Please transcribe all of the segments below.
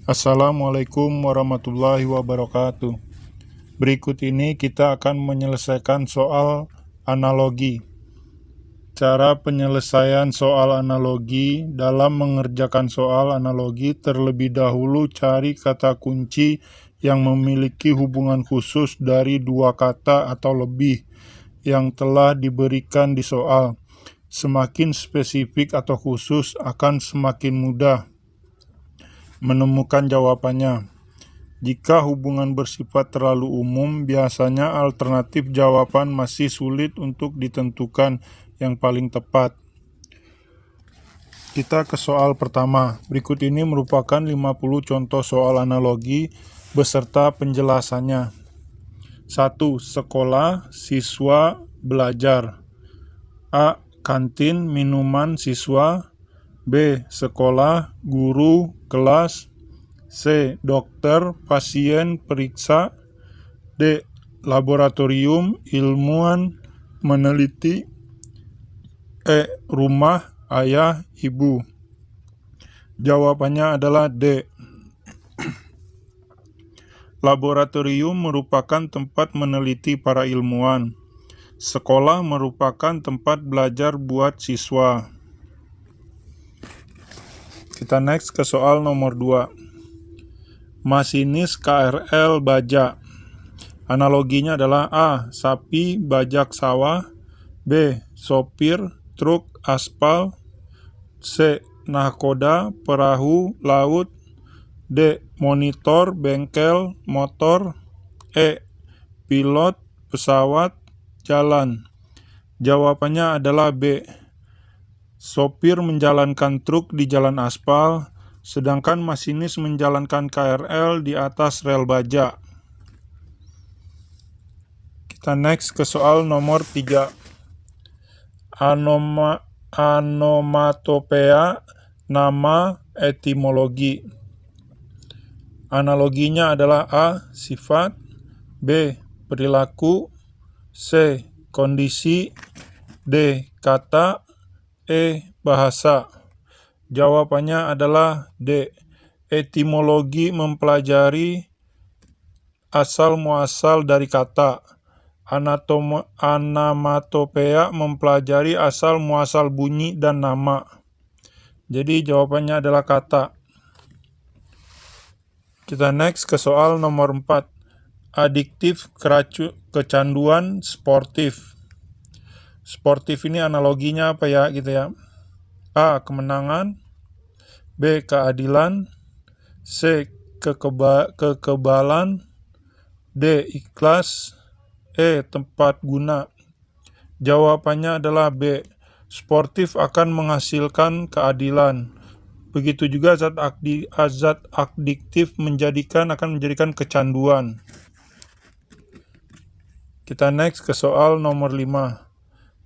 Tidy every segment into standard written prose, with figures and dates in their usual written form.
Assalamualaikum warahmatullahi wabarakatuh. Berikut ini kita akan menyelesaikan soal analogi. Cara penyelesaian soal analogi: dalam mengerjakan soal analogi, terlebih dahulu cari kata kunci yang memiliki hubungan khusus dari dua kata atau lebih yang telah diberikan di soal. Semakin spesifik atau khusus akan semakin mudah menemukan jawabannya. Jika hubungan bersifat terlalu umum, biasanya alternatif jawaban masih sulit untuk ditentukan yang paling tepat. Kita ke soal pertama. Berikut ini merupakan 50 contoh soal analogi beserta penjelasannya. 1. Sekolah, siswa, belajar. A. Kantin, minuman, siswa. B. Sekolah, guru, kelas. C. Dokter, pasien, periksa. D. Laboratorium, ilmuwan, meneliti. E. Rumah, ayah, ibu. Jawabannya adalah D. Laboratorium merupakan tempat meneliti para ilmuwan. Sekolah merupakan tempat belajar buat siswa. Kita next ke soal nomor 2. Masinis KRL baja. Analoginya adalah A. Sapi bajak sawah. B. Sopir truk aspal. C. Nahkoda perahu laut. D. Monitor bengkel motor. E. Pilot pesawat jalan. Jawabannya adalah B. Sopir menjalankan truk di jalan aspal, sedangkan masinis menjalankan KRL di atas rel baja. Kita next ke soal nomor 3. Anomatopea, nama, etimologi. Analoginya adalah A. Sifat. B. Perilaku. C. Kondisi. D. Kata. E. Bahasa. Jawabannya adalah D. Etimologi mempelajari asal-muasal dari kata. Anamatopea mempelajari asal-muasal bunyi dan nama. Jadi jawabannya adalah kata. Kita next ke soal nomor 4. Adiktif, kecanduan, sportif. Sportif ini analoginya apa ya gitu ya? A. Kemenangan. B. Keadilan. C. Kekebalan. D. Ikhlas. E. Tempat guna. Jawabannya adalah B. Sportif akan menghasilkan keadilan. Begitu juga zat adiktif akan menjadikan kecanduan. Kita next ke soal nomor 5.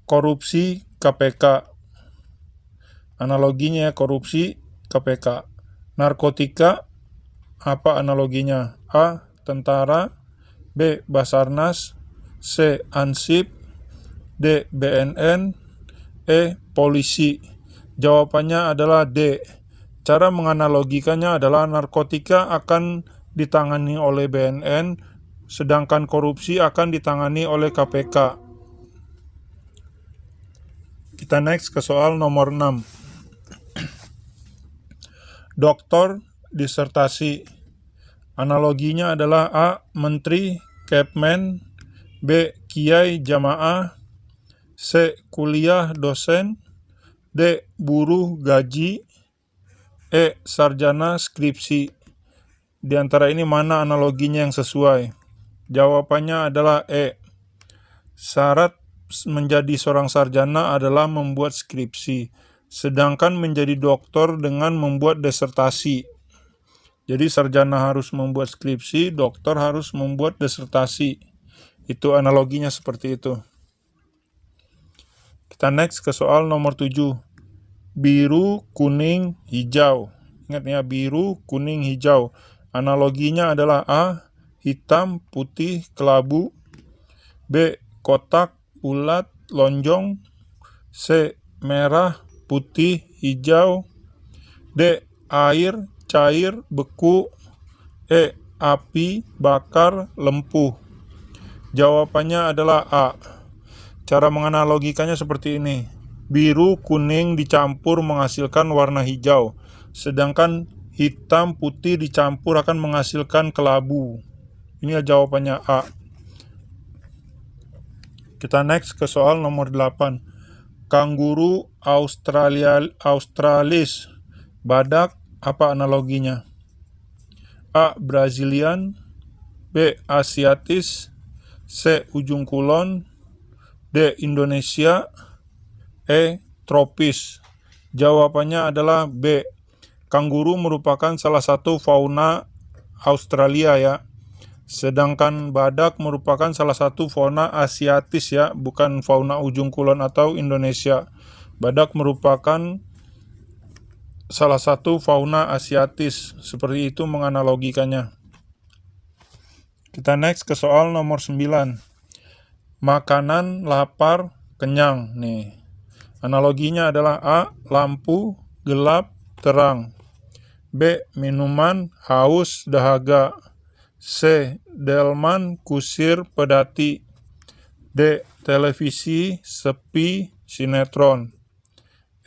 Korupsi KPK. Analoginya korupsi KPK. Narkotika, apa analoginya? A. Tentara. B. Basarnas. C. Ansip. D. BNN. E. Polisi. Jawabannya adalah D. Cara menganalogikannya adalah narkotika akan ditangani oleh BNN, sedangkan korupsi akan ditangani oleh KPK. Kita next ke soal nomor 6. Doktor, disertasi. Analoginya adalah A. Menteri, Kepmen. B. Kiai, jamaah. C. Kuliah, dosen. D. Buruh, gaji. E. Sarjana, skripsi. Di antara ini mana analoginya yang sesuai? Jawabannya adalah E. Syarat menjadi seorang sarjana adalah membuat skripsi, sedangkan menjadi doktor dengan membuat disertasi. Jadi sarjana harus membuat skripsi, doktor harus membuat disertasi. Itu analoginya seperti itu. Kita next ke soal nomor 7. Biru, kuning, hijau. Ingat ya, biru, kuning, hijau. Analoginya adalah A. Hitam, putih, kelabu. B. Kotak, bulat, lonjong. C. Merah, putih, hijau. D. Air, cair, beku. E. Api, bakar, lempuh. Jawabannya adalah A. Cara menganalogikannya seperti ini. Biru, kuning dicampur menghasilkan warna hijau, sedangkan hitam, putih dicampur akan menghasilkan kelabu. Ini jawabannya A. Kita next ke soal nomor 8. Kanguru australis, badak, apa analoginya? A. Brazilian, B. Asiatis, C. Ujung kulon, D. Indonesia, E. Tropis. Jawabannya adalah B. Kanguru merupakan salah satu fauna Australia ya. Sedangkan badak merupakan salah satu fauna asiatis ya, bukan fauna ujung kulon atau Indonesia. Badak merupakan salah satu fauna asiatis. Seperti itu menganalogikannya. Kita next ke soal nomor 9. Makanan, lapar, kenyang. Nih. Analoginya adalah A. Lampu, gelap, terang. B. Minuman, haus, dahaga. C. Delman, kusir, pedati. D. Televisi, sepi, sinetron.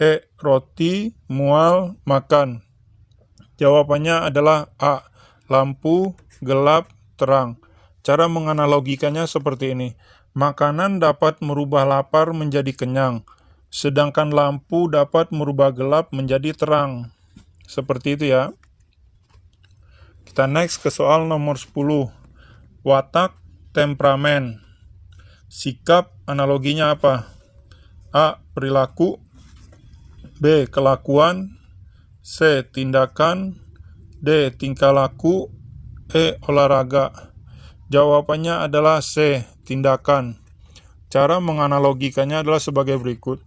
E. Roti, mual, makan. Jawabannya adalah A. Lampu, gelap, terang. Cara menganalogikannya seperti ini. Makanan dapat merubah lapar menjadi kenyang, sedangkan lampu dapat merubah gelap menjadi terang. Seperti itu ya. Kita next ke soal nomor 10. Watak, temperamen. Sikap, analoginya apa? A. Perilaku. B. Kelakuan. C. Tindakan. D. Tingkah laku. E. Olahraga. Jawabannya adalah C. Tindakan. Cara menganalogikannya adalah sebagai berikut.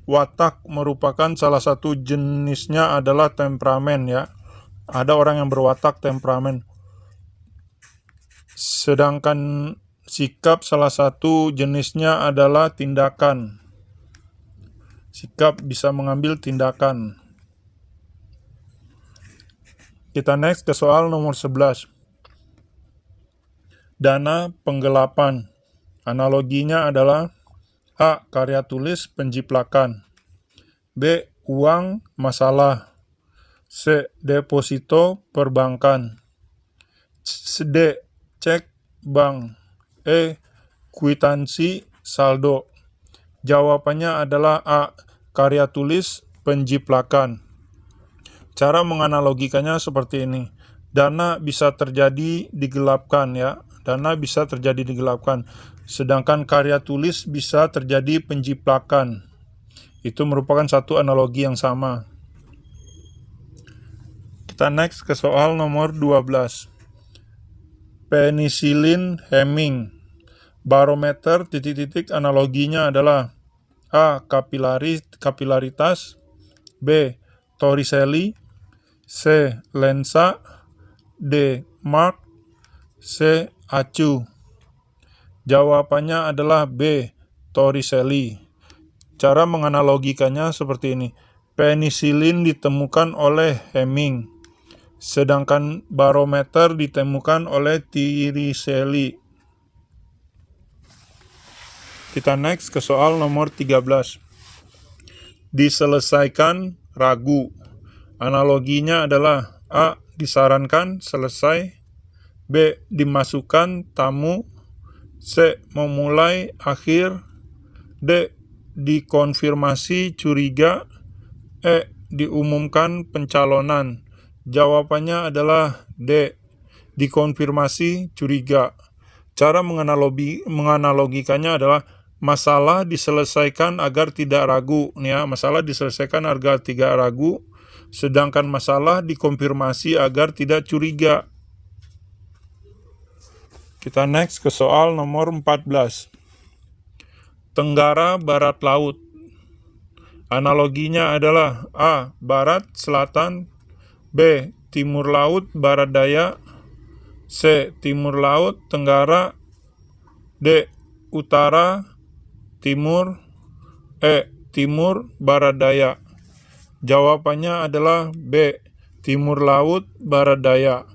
Watak merupakan salah satu jenisnya adalah temperamen ya. Ada orang yang berwatak temperamen. Sedangkan sikap salah satu jenisnya adalah tindakan. Sikap bisa mengambil tindakan. Kita next ke soal nomor 11. Dana penggelapan. Analoginya adalah A. Karya tulis penjiplakan. B. Uang masalah. C. Deposito perbankan. D. Cek bank. E. Kwitansi saldo. Jawabannya adalah A. Karya tulis penjiplakan. Cara menganalogikannya seperti ini. Dana bisa terjadi digelapkan ya. Dana bisa terjadi digelapkan. Sedangkan karya tulis bisa terjadi penjiplakan. Itu merupakan satu analogi yang sama. Kita next ke soal nomor 12. Penisilin Heming. Barometer titik-titik analoginya adalah A. Kapilaritas. B. Torricelli. C. Lensa. D. Mark. C. Acu. Jawabannya adalah B. Torricelli. Cara menganalogikannya seperti ini. Penisilin ditemukan oleh Heming, sedangkan barometer ditemukan oleh Torricelli. Kita next ke soal nomor 13. Diselesaikan ragu. Analoginya adalah A. Disarankan selesai. B. Dimasukkan tamu. C. Memulai akhir. D. Dikonfirmasi curiga. E. Diumumkan pencalonan. Jawabannya adalah D. Dikonfirmasi curiga. Cara menganalogikannya adalah masalah diselesaikan agar tidak ragu. Ya, masalah diselesaikan agar tidak ragu, sedangkan masalah dikonfirmasi agar tidak curiga. Kita next ke soal nomor 14. Tenggara barat laut. Analoginya adalah A. Barat selatan. B. Timur laut barat daya. C. Timur laut tenggara. D. Utara timur. E. Timur barat daya. Jawabannya adalah B. timur laut, barat daya.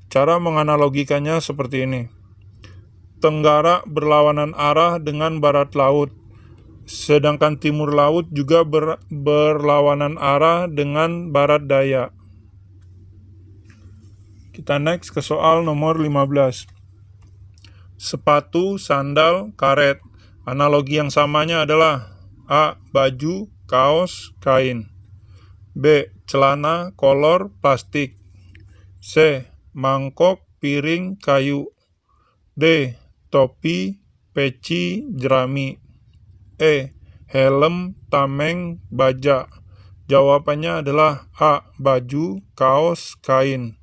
Cara menganalogikannya seperti ini. Tenggara berlawanan arah dengan barat laut, sedangkan timur laut juga berlawanan arah dengan barat daya. Kita next ke soal nomor 15. Sepatu, sandal, karet. Analogi yang samanya adalah A. Baju, kaos, kain. B. Celana, kolor, plastik. C. Mangkok, piring, kayu. D. Topi, peci, jerami. E. Helm, tameng, baja. Jawabannya adalah A. Baju, kaos, kain.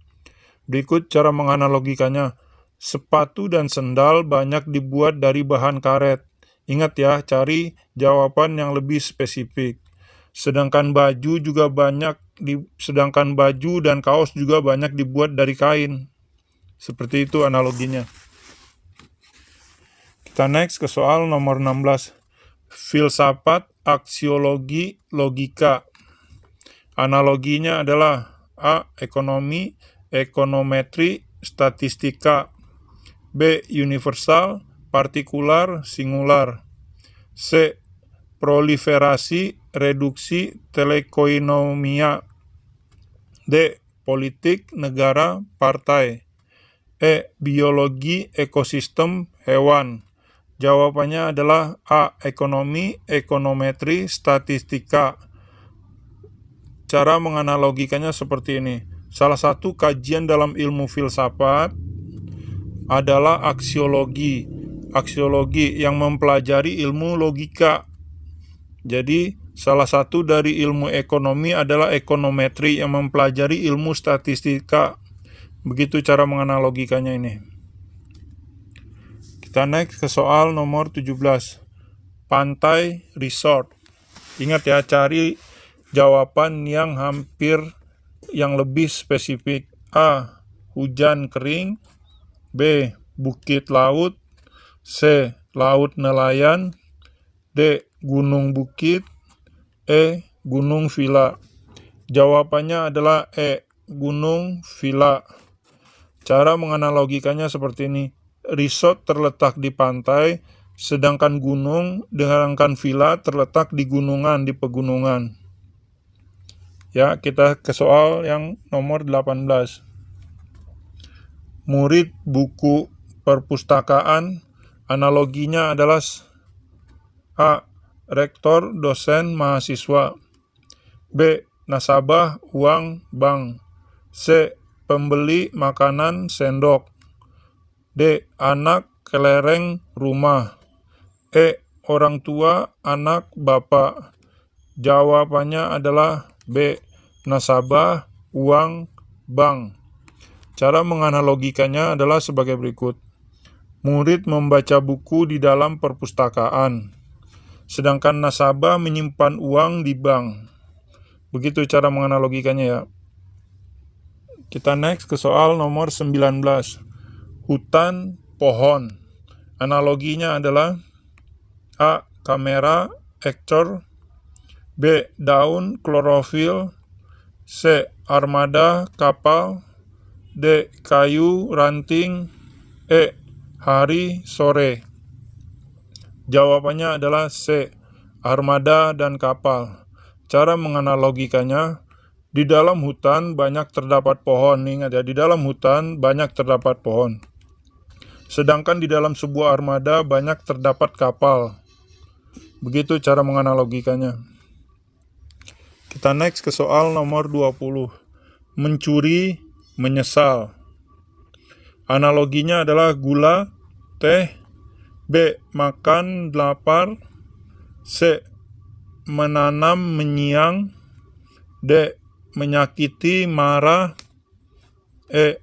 Berikut cara menganalogikannya. Sepatu dan sendal banyak dibuat dari bahan karet. Ingat ya, cari jawaban yang lebih spesifik. Sedangkan baju dan kaos juga banyak dibuat dari kain. Seperti itu analoginya. Kita next ke soal nomor 16. Filsafat, aksiologi, logika. Analoginya adalah A. Ekonomi, ekonometri, statistika. B. Universal, partikular, singular. C. Proliferasi, reduksi, telekoinomia. D. Politik, negara, partai. E. Biologi, ekosistem, hewan. Jawabannya adalah A. Ekonomi, ekonometri, statistika. Cara menganalogikannya seperti ini. Salah satu kajian dalam ilmu filsafat adalah aksiologi. Aksiologi yang mempelajari ilmu logika. Jadi, salah satu dari ilmu ekonomi adalah ekonometri yang mempelajari ilmu statistika. Begitu cara menganalogikannya ini. Kita next ke soal nomor 17. Pantai, resort. Ingat ya, cari jawaban yang lebih spesifik. A. Hujan kering. B. Bukit laut. C. Laut nelayan. D. Gunung bukit. E. Gunung villa. Jawabannya adalah E. Gunung villa. Cara menganalogikannya seperti ini. Resort terletak di pantai, sedangkan villa terletak di gunungan, di pegunungan. Ya, kita ke soal yang nomor 18. Murid, buku, perpustakaan. Analoginya adalah A. Rektor, dosen, mahasiswa. B. Nasabah, uang, bank. C. Pembeli, makanan, sendok. D. Anak, kelereng, rumah. E. Orang tua, anak, bapak. Jawabannya adalah B. Nasabah, uang, bank. Cara menganalogikannya adalah sebagai berikut. Murid membaca buku di dalam perpustakaan, sedangkan nasabah menyimpan uang di bank. Begitu cara menganalogikannya ya. Kita next ke soal nomor 19. Hutan, pohon. Analoginya adalah A. Kamera, aktor. B. Daun, klorofil. C. Armada, kapal. D. Kayu, ranting. E. Hari, sore. Jawabannya adalah C. Armada dan kapal. Cara menganalogikannya, di dalam hutan banyak terdapat pohon. Ingat ya, di dalam hutan banyak terdapat pohon. Sedangkan di dalam sebuah armada banyak terdapat kapal. Begitu cara menganalogikannya. Kita next ke soal nomor 20. Mencuri, menyesal. Analoginya adalah gula, teh. B. Makan, lapar. C. Menanam, menyiang. D. Menyakiti, marah. E.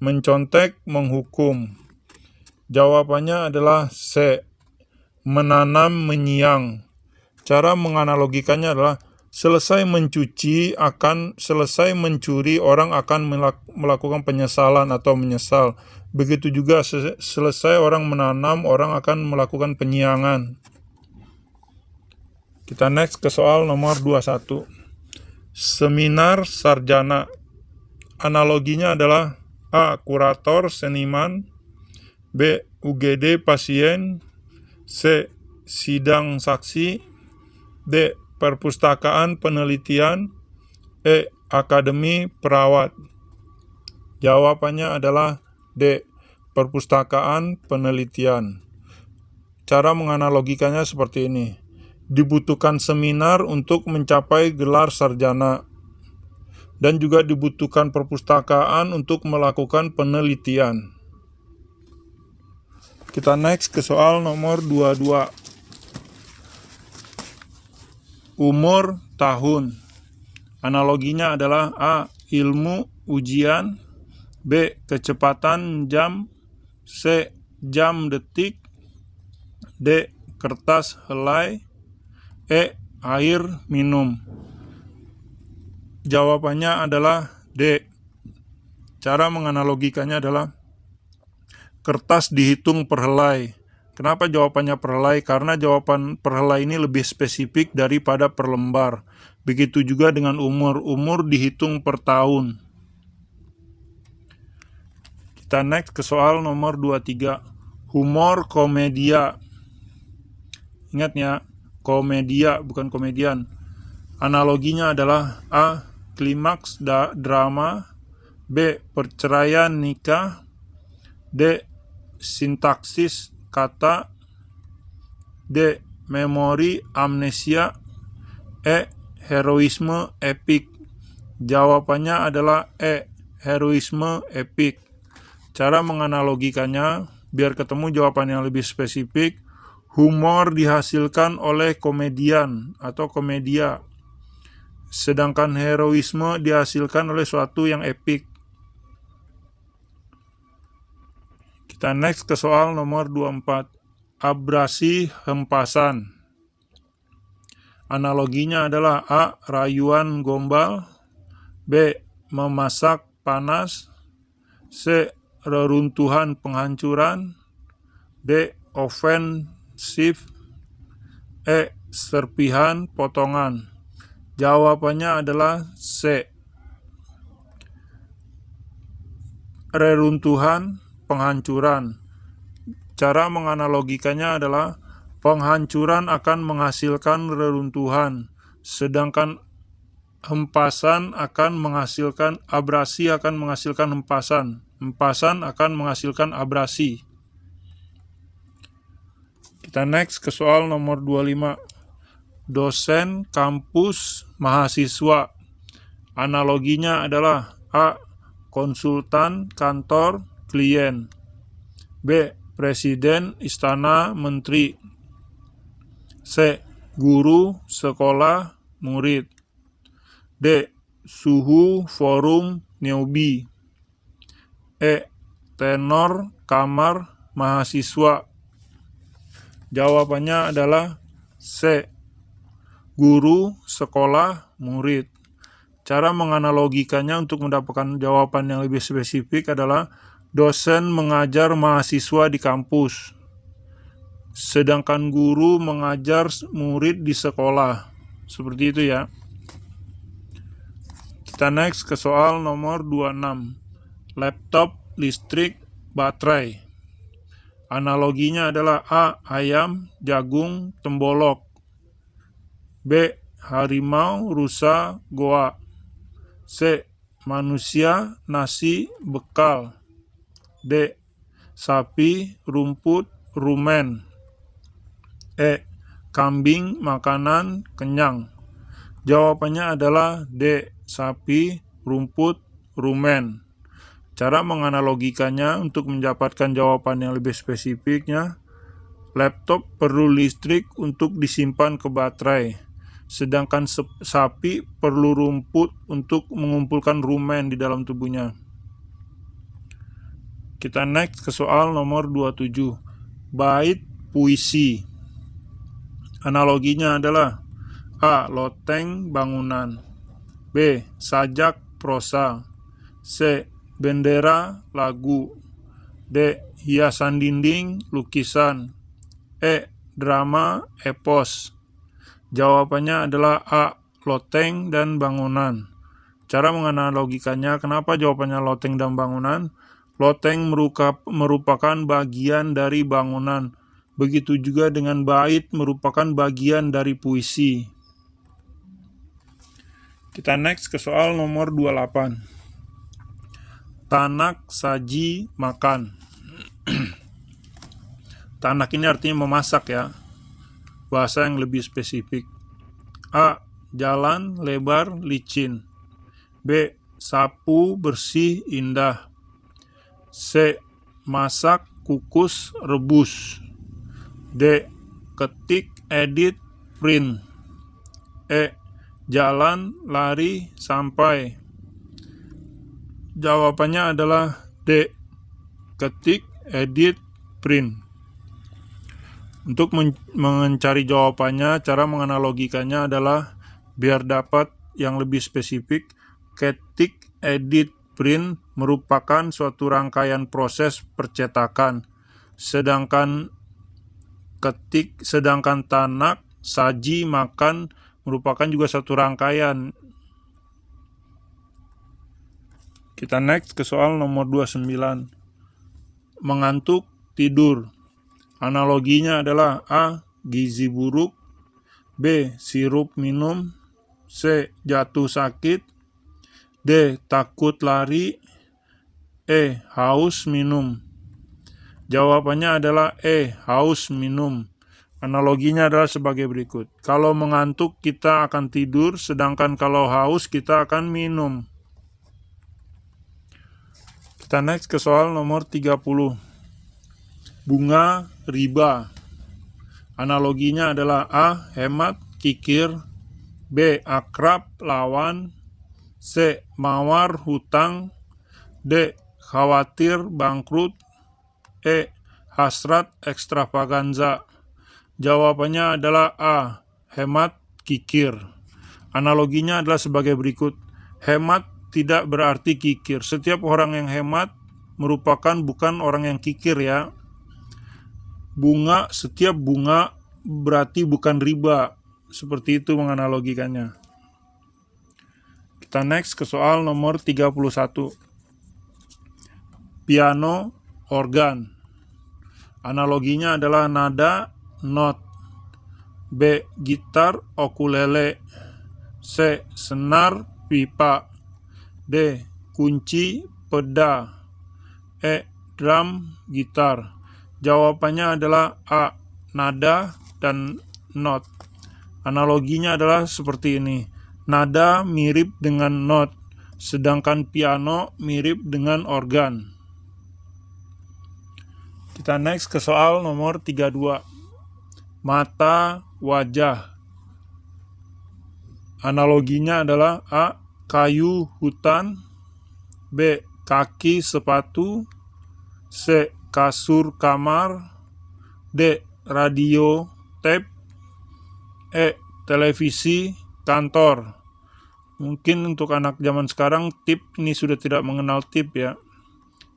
Mencontek, menghukum. Jawabannya adalah C. Menanam, menyiang. Cara menganalogikannya adalah selesai mencuri, orang akan melakukan penyesalan atau menyesal. Begitu juga selesai orang menanam, orang akan melakukan penyiangan. Kita next ke soal nomor 21. Seminar sarjana. analoginya adalah A. Kurator seniman, B. UGD pasien, C. Sidang saksi, D. Perpustakaan penelitian, E. Akademi perawat. Jawabannya adalah D. Perpustakaan penelitian. Cara menganalogikannya seperti ini. Dibutuhkan seminar untuk mencapai gelar sarjana, dan juga dibutuhkan perpustakaan untuk melakukan penelitian. Kita next ke soal nomor 22. Umur tahun. Analoginya adalah A. Ilmu ujian, B. Kecepatan jam, C. Jam detik, D. Kertas helai, E. Air minum. Jawabannya adalah D. Cara menganalogikannya adalah kertas dihitung per helai. Kenapa jawabannya per helai? Karena jawaban per helai ini lebih spesifik daripada per lembar. Begitu juga dengan umur. Umur dihitung per tahun. Kita next ke soal nomor 23. Humor komedia. Ingat ya, komedia bukan komedian. Analoginya adalah A. Klimaks drama, B. Perceraian nikah, D. Sintaksis kata, D. Memori amnesia, E. Heroisme epik. Jawabannya adalah E. Heroisme epik. Cara menganalogikannya biar ketemu jawaban yang lebih spesifik. Humor dihasilkan oleh komedian atau komedia, sedangkan heroisme dihasilkan oleh suatu yang epik. Kita next ke soal nomor 24. Abrasi hempasan. Analoginya adalah A. Rayuan gombal, B. Memasak panas, C. Reruntuhan penghancuran, D. Ofensif, E. Serpihan potongan. Jawabannya adalah C. Reruntuhan penghancuran. Cara menganalogikannya adalah penghancuran akan menghasilkan reruntuhan, sedangkan hempasan akan menghasilkan abrasi, akan menghasilkan hempasan. Hempasan akan menghasilkan abrasi. Kita next ke soal nomor 25. Dosen, kampus, mahasiswa. Analoginya adalah A. Konsultan, kantor, klien, B. Presiden, istana, menteri, C. Guru, sekolah, murid, D. Suhu, forum, newbie, E. Tenor, kamar, mahasiswa. Jawabannya adalah C. Guru, sekolah, murid. Cara menganalogikannya untuk mendapatkan jawaban yang lebih spesifik adalah dosen mengajar mahasiswa di kampus, sedangkan guru mengajar murid di sekolah. Seperti itu ya. Kita next ke soal nomor 26. Laptop, listrik, baterai. Analoginya adalah A. Ayam, jagung, tembolok, B. Harimau, rusa, goa, C. Manusia, nasi, bekal, D. Sapi, rumput, rumen, E. Kambing, makanan, kenyang. Jawabannya adalah D. Sapi, rumput, rumen. Cara menganalogikannya untuk mendapatkan jawaban yang lebih spesifiknya, laptop perlu listrik untuk disimpan ke baterai, sedangkan sapi perlu rumput untuk mengumpulkan rumen di dalam tubuhnya. Kita next ke soal nomor 27. Bait puisi. Analoginya adalah A. Loteng bangunan, B. Sajak prosa, C. Bendera lagu, D. Hiasan dinding lukisan, E. Drama epos. Jawabannya adalah A. Loteng dan bangunan. Cara menganalogikannya, kenapa jawabannya loteng dan bangunan? Loteng merupakan bagian dari bangunan. Begitu juga dengan bait merupakan bagian dari puisi. Kita next ke soal nomor 28. Tanak, saji, makan. Tanak ini artinya memasak ya. Bahasa yang lebih spesifik. A. Jalan, lebar, licin. B. Sapu, bersih, indah. C. Masak, kukus, rebus. D. Ketik, edit, print. E. Jalan, lari, sampai. Jawabannya adalah D. Ketik, edit, print. Untuk mencari jawabannya, cara menganalogikannya adalah biar dapat yang lebih spesifik. Ketik, edit, print merupakan suatu rangkaian proses percetakan. Sedangkan tanak, saji, makan merupakan juga satu rangkaian. Kita next ke soal nomor 29. Mengantuk, tidur. Analoginya adalah A. Gizi buruk. B. Sirup minum. C. Jatuh sakit. D. Takut lari. E. Haus minum. Jawabannya adalah E. Haus minum. Analoginya adalah sebagai berikut. Kalau mengantuk kita akan tidur, sedangkan kalau haus kita akan minum. Kita next ke soal nomor 30. Bunga, riba. Analoginya adalah A. Hemat, kikir. B. Akrab, lawan. C. Mawar, hutang. D. Khawatir, bangkrut. E. Hasrat, ekstravaganza. Jawabannya adalah A. Hemat, kikir. Analoginya adalah sebagai berikut. Hemat tidak berarti kikir. Setiap orang yang hemat merupakan bukan orang yang kikir ya. Setiap bunga berarti bukan riba. Seperti itu menganalogikannya. Kita next ke soal nomor 31. Piano, organ. Analoginya adalah nada, not. B. Gitar, ukulele. C. Senar, pipa. D. Kunci, peda. E. Drum, gitar. Jawabannya adalah A. Nada dan not. Analoginya adalah seperti ini. Nada mirip dengan not, sedangkan piano mirip dengan organ. Kita next ke soal nomor 32. Mata, wajah. Analoginya adalah A. Kayu, hutan. B. Kaki, sepatu. C. Kasur, kamar. D. Radio, tape. E. Televisi, kantor. Mungkin untuk anak zaman sekarang tip ini sudah tidak mengenal tip ya.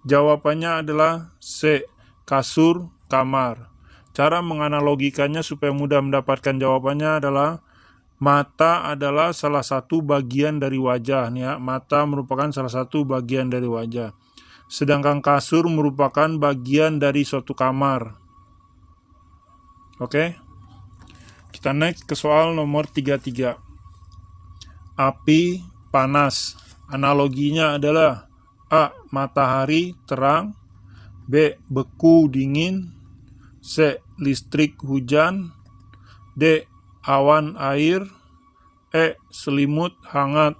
Jawabannya adalah C. Kasur, kamar. Cara menganalogikannya supaya mudah mendapatkan jawabannya adalah mata adalah salah satu bagian dari wajah nih ya. Mata merupakan salah satu bagian dari wajah. Sedangkan kasur merupakan bagian dari suatu kamar. Oke. Kita next ke soal nomor 33. Api, panas. Analoginya adalah A. Matahari, terang. B. Beku, dingin. C. Listrik, hujan. D. Awan, air. E. Selimut, hangat.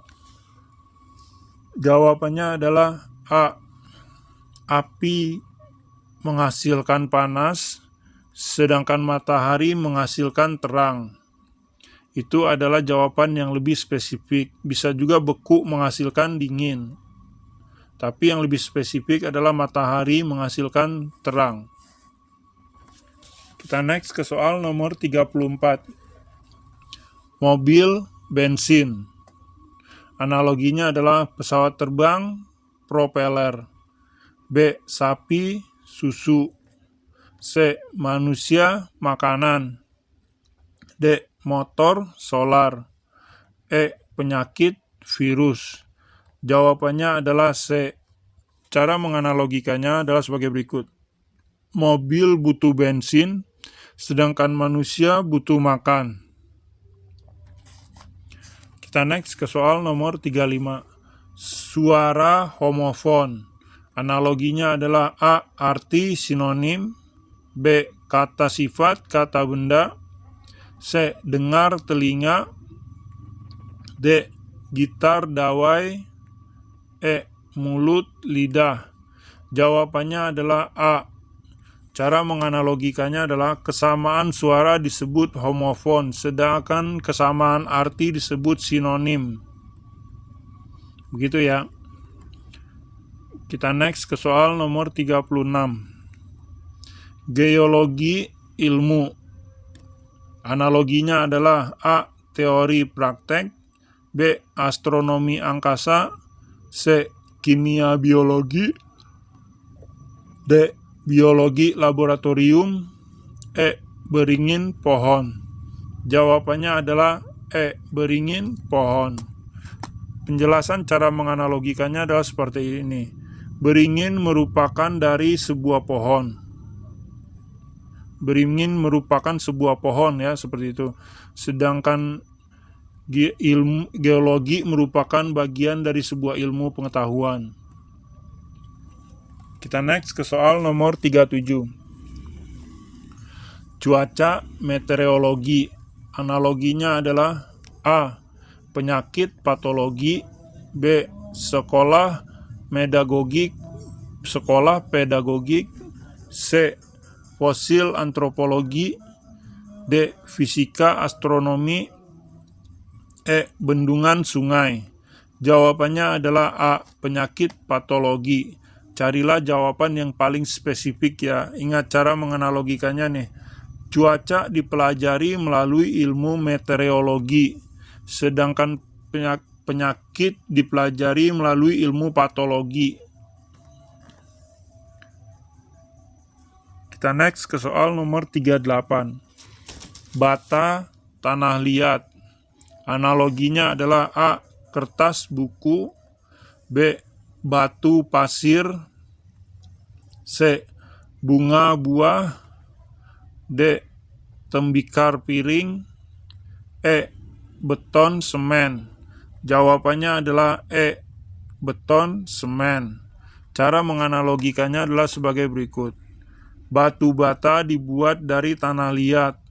Jawabannya adalah A. Api menghasilkan panas, sedangkan matahari menghasilkan terang. Itu adalah jawaban yang lebih spesifik. Bisa juga beku menghasilkan dingin. Tapi yang lebih spesifik adalah matahari menghasilkan terang. Kita next ke soal nomor 34. Mobil, bensin. Analoginya adalah pesawat terbang, propeller. B. Sapi, susu. C. Manusia, makanan. D. Motor, solar. E. Penyakit, virus. Jawabannya adalah C. Cara menganalogikannya adalah sebagai berikut. Mobil butuh bensin, sedangkan manusia butuh makan. Kita next ke soal nomor 35. Suara homofon. Analoginya adalah A. Arti sinonim, B. Kata sifat, kata benda, C. Dengar telinga, D. Gitar dawai, E. Mulut lidah. Jawabannya adalah A. Cara menganalogikannya adalah kesamaan suara disebut homofon, sedangkan kesamaan arti disebut sinonim. Begitu ya. Kita next ke soal nomor 36. Geologi ilmu. Analoginya adalah A. Teori praktek, B. Astronomi angkasa, C. Kimia biologi, D. Biologi laboratorium, E. Beringin pohon. Jawabannya adalah E. Beringin pohon. Penjelasan cara menganalogikannya adalah seperti ini. Beringin merupakan dari sebuah pohon. Beringin merupakan sebuah pohon ya, seperti itu. Sedangkan geologi merupakan bagian dari sebuah ilmu pengetahuan. Kita next ke soal nomor 37. Cuaca meteorologi. Analoginya adalah A. Penyakit patologi, B. Sekolah pedagogik, C. Fosil antropologi, D. Fisika astronomi, E. Bendungan sungai. Jawabannya adalah A. Penyakit patologi. Carilah jawaban yang paling spesifik ya. Ingat cara menganalogikannya nih. Cuaca dipelajari melalui ilmu meteorologi, sedangkan penyakit dipelajari melalui ilmu patologi. Kita next ke soal nomor 38. Bata tanah liat. Analoginya adalah A. Kertas buku, B. Batu pasir, C. Bunga buah, D. Tembikar piring, E. Beton semen. Jawabannya adalah E. Beton semen. Cara menganalogikannya adalah sebagai berikut. Batu bata dibuat dari tanah liat.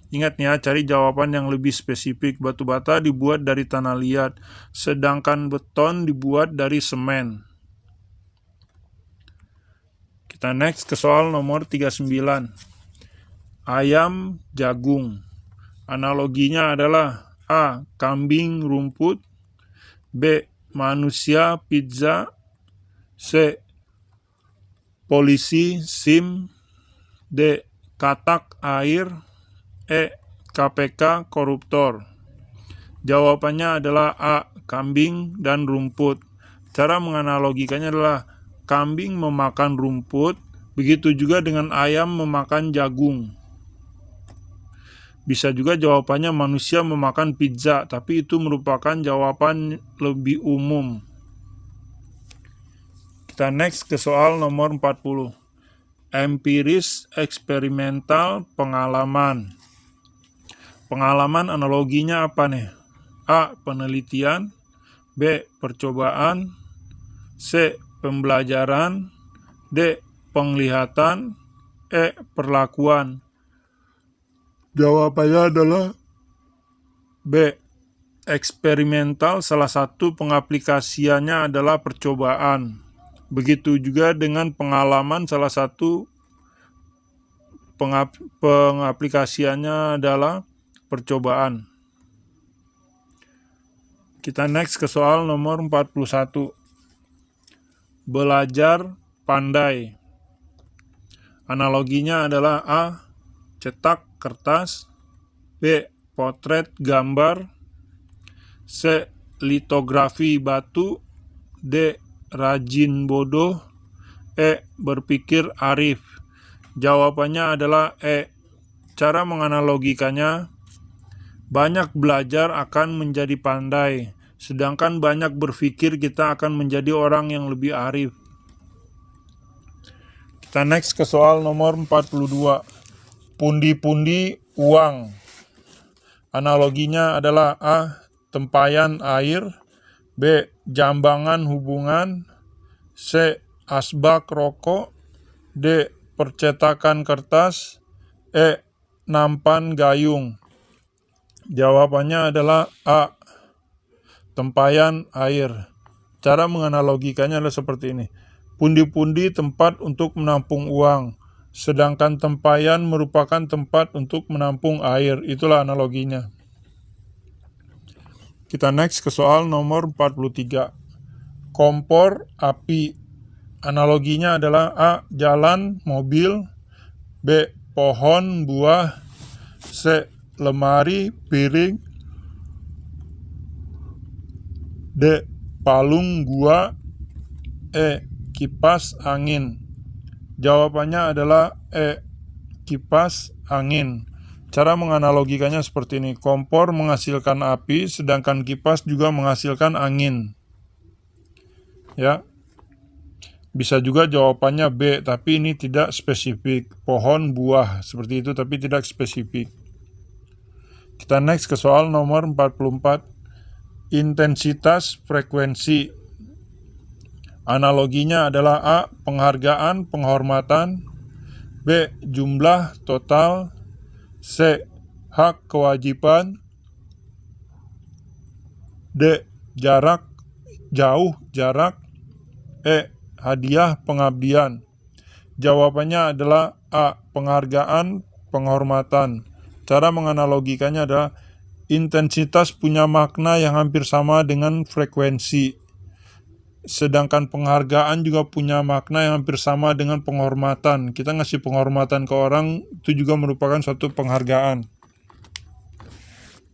Ingat ya, cari jawaban yang lebih spesifik. Batu bata dibuat dari tanah liat, sedangkan beton dibuat dari semen. Kita next ke soal nomor 39. Ayam jagung. Analoginya adalah A. Kambing rumput, B. Manusia pizza, C. Polisi SIM, D. Katak air, E. KPK koruptor. Jawabannya adalah A. Kambing dan rumput. Cara menganalogikannya adalah kambing memakan rumput, begitu juga dengan ayam memakan jagung. Bisa juga jawabannya manusia memakan pizza, tapi itu merupakan jawaban lebih umum. Kita next ke soal nomor 40. Empiris eksperimental pengalaman. Pengalaman analoginya apa nih? A. Penelitian, B. Percobaan, C. Pembelajaran, D. Penglihatan, E. Perlakuan. Jawabannya adalah B. Eksperimental, salah satu pengaplikasiannya adalah percobaan. Begitu juga dengan pengalaman, salah satu pengaplikasiannya adalah percobaan. Kita next ke soal nomor 41. Belajar pandai. Analoginya adalah A. Cetak kertas, B. Potret gambar, C. Litografi batu, D. Rajin bodoh, E. Berpikir arif. Jawabannya adalah E. Cara menganalogikannya, banyak belajar akan menjadi pandai, Sedangkan banyak berpikir kita akan menjadi orang yang lebih arif. Kita next ke soal nomor 42. Pundi-pundi uang. Analoginya adalah A. Tempayan air, B. Jambangan hubungan, C. Asbak rokok, D. Percetakan kertas, E. Nampan gayung. Jawabannya adalah A. Tempayan air. Cara menganalogikannya adalah seperti ini. Pundi-pundi tempat untuk menampung uang, sedangkan tempayan merupakan tempat untuk menampung air. Itulah analoginya. Kita next ke soal nomor 43. Kompor api. Analoginya adalah A. Jalan mobil, B. Pohon buah, C. Lemari piring, D. Palung gua, E. Kipas angin. Jawabannya adalah E. Kipas angin. Cara menganalogikannya seperti ini. Kompor menghasilkan api, sedangkan kipas juga menghasilkan angin. Ya. Bisa juga jawabannya B, tapi ini tidak spesifik. Pohon buah, seperti itu, tapi tidak spesifik. Kita next ke soal nomor 44. Intensitas frekuensi. Analoginya adalah A. Penghargaan, penghormatan, B. Jumlah total, C. Hak kewajiban, D. Jarak, jauh, jarak, E. Hadiah pengabdian. Jawabannya adalah A. Penghargaan, penghormatan. Cara menganalogikannya adalah intensitas punya makna yang hampir sama dengan frekuensi. Sedangkan penghargaan juga punya makna yang hampir sama dengan penghormatan. Kita ngasih penghormatan ke orang, itu juga merupakan suatu penghargaan.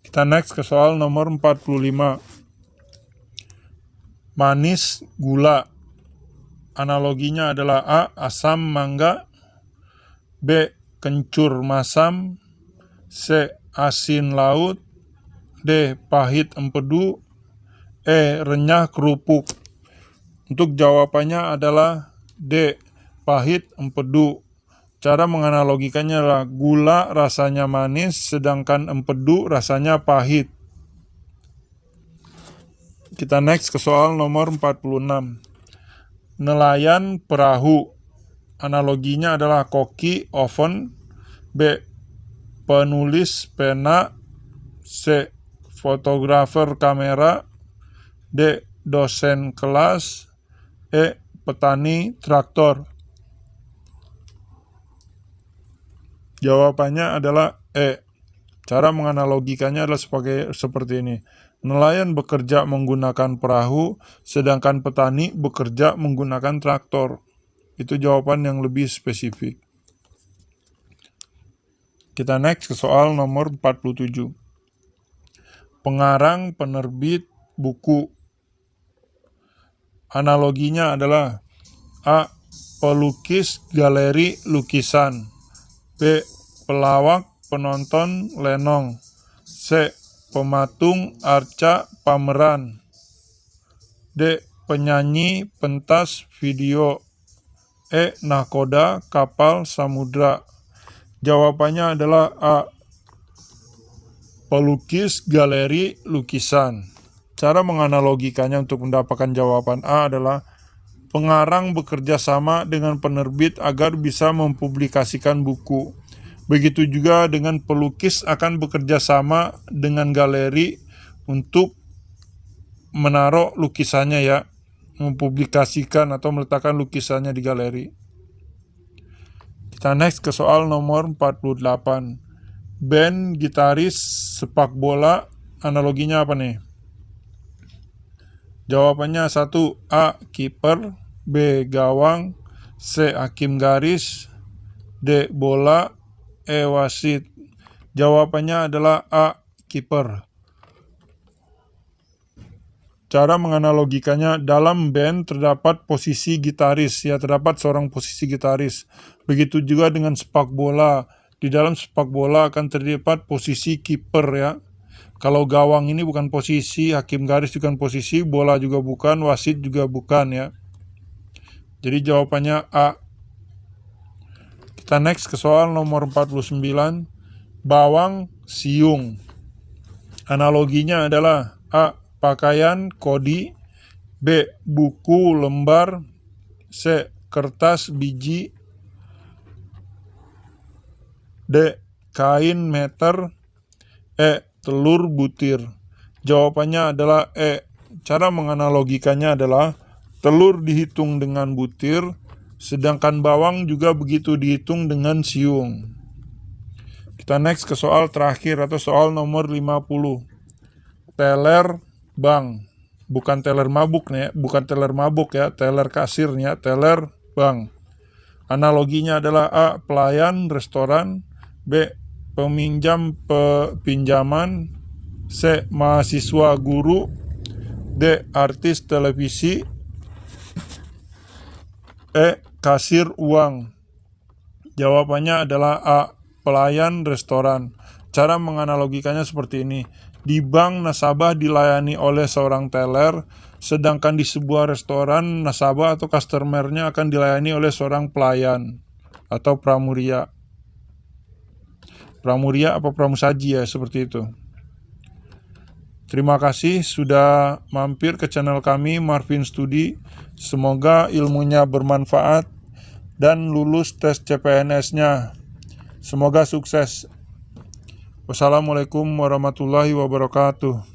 Kita next ke soal nomor 45. Manis gula. Analoginya adalah A. Asam mangga, B. Kencur masam, C. Asin laut, D. Pahit empedu, E. Renyah kerupuk. Untuk jawabannya adalah D. Pahit empedu. Cara menganalogikannya adalah gula rasanya manis, sedangkan empedu rasanya pahit. Kita next ke soal nomor 46. Nelayan perahu. Analoginya adalah koki oven, B. Penulis pena, C. Fotografer kamera, D. Dosen kelas, E. Petani traktor. Jawabannya adalah E. Cara menganalogikannya adalah seperti ini. Nelayan bekerja menggunakan perahu, sedangkan petani bekerja menggunakan traktor. Itu jawaban yang lebih spesifik. Kita next ke soal nomor 47. Pengarang penerbit buku. Analoginya adalah A. Pelukis galeri lukisan, B. Pelawak penonton lenong, C. Pematung arca pameran, D. Penyanyi pentas video, E. Nahkoda kapal samudra. Jawabannya adalah A. Pelukis galeri lukisan. Cara menganalogikannya untuk mendapatkan jawaban A adalah pengarang bekerja sama dengan penerbit agar bisa mempublikasikan buku. Begitu juga dengan pelukis akan bekerja sama dengan galeri untuk menaruh lukisannya, ya, mempublikasikan atau meletakkan lukisannya di galeri. Kita next ke soal nomor 48. Band gitaris sepak bola, analoginya apa nih? Jawabannya 1. A. Kiper, B. Gawang, C. Hakim garis, D. Bola, E. Wasit. Jawabannya adalah A. Kiper. Cara menganalogikannya, dalam band terdapat posisi gitaris, ya, terdapat seorang posisi gitaris. Begitu juga dengan sepak bola. Di dalam sepak bola akan terdapat posisi kiper, ya. Kalau gawang ini bukan posisi, hakim garis bukan posisi, bola juga bukan, wasit juga bukan ya. Jadi jawabannya A. Kita next ke soal nomor 49. Bawang, siung. Analoginya adalah A. Pakaian, kodi. B. Buku, lembar. C. Kertas, biji. D. Kain, meter. E. Telur, butir. Jawabannya adalah E. Cara menganalogikannya adalah telur dihitung dengan butir, sedangkan bawang juga begitu dihitung dengan siung. Kita next ke soal terakhir atau soal nomor 50. Teller bank. Bukan teller mabuk nih, bukan teller mabuk ya, teller kasirnya, teller bank. Analoginya adalah A. Pelayan restoran. B. Peminjam pinjaman. C. Mahasiswa guru. D. Artis televisi. E. Kasir uang. Jawabannya adalah A. Pelayan restoran. Cara menganalogikannya seperti ini. Di bank, nasabah dilayani oleh seorang teller, sedangkan di sebuah restoran, nasabah atau customer-nya akan dilayani oleh seorang pelayan atau pramuria. Pramuria apa pramusaji ya, seperti itu. Terima kasih sudah mampir ke channel kami, Marvin Studi. Semoga ilmunya bermanfaat dan lulus tes CPNS-nya. Semoga sukses. Wassalamualaikum warahmatullahi wabarakatuh.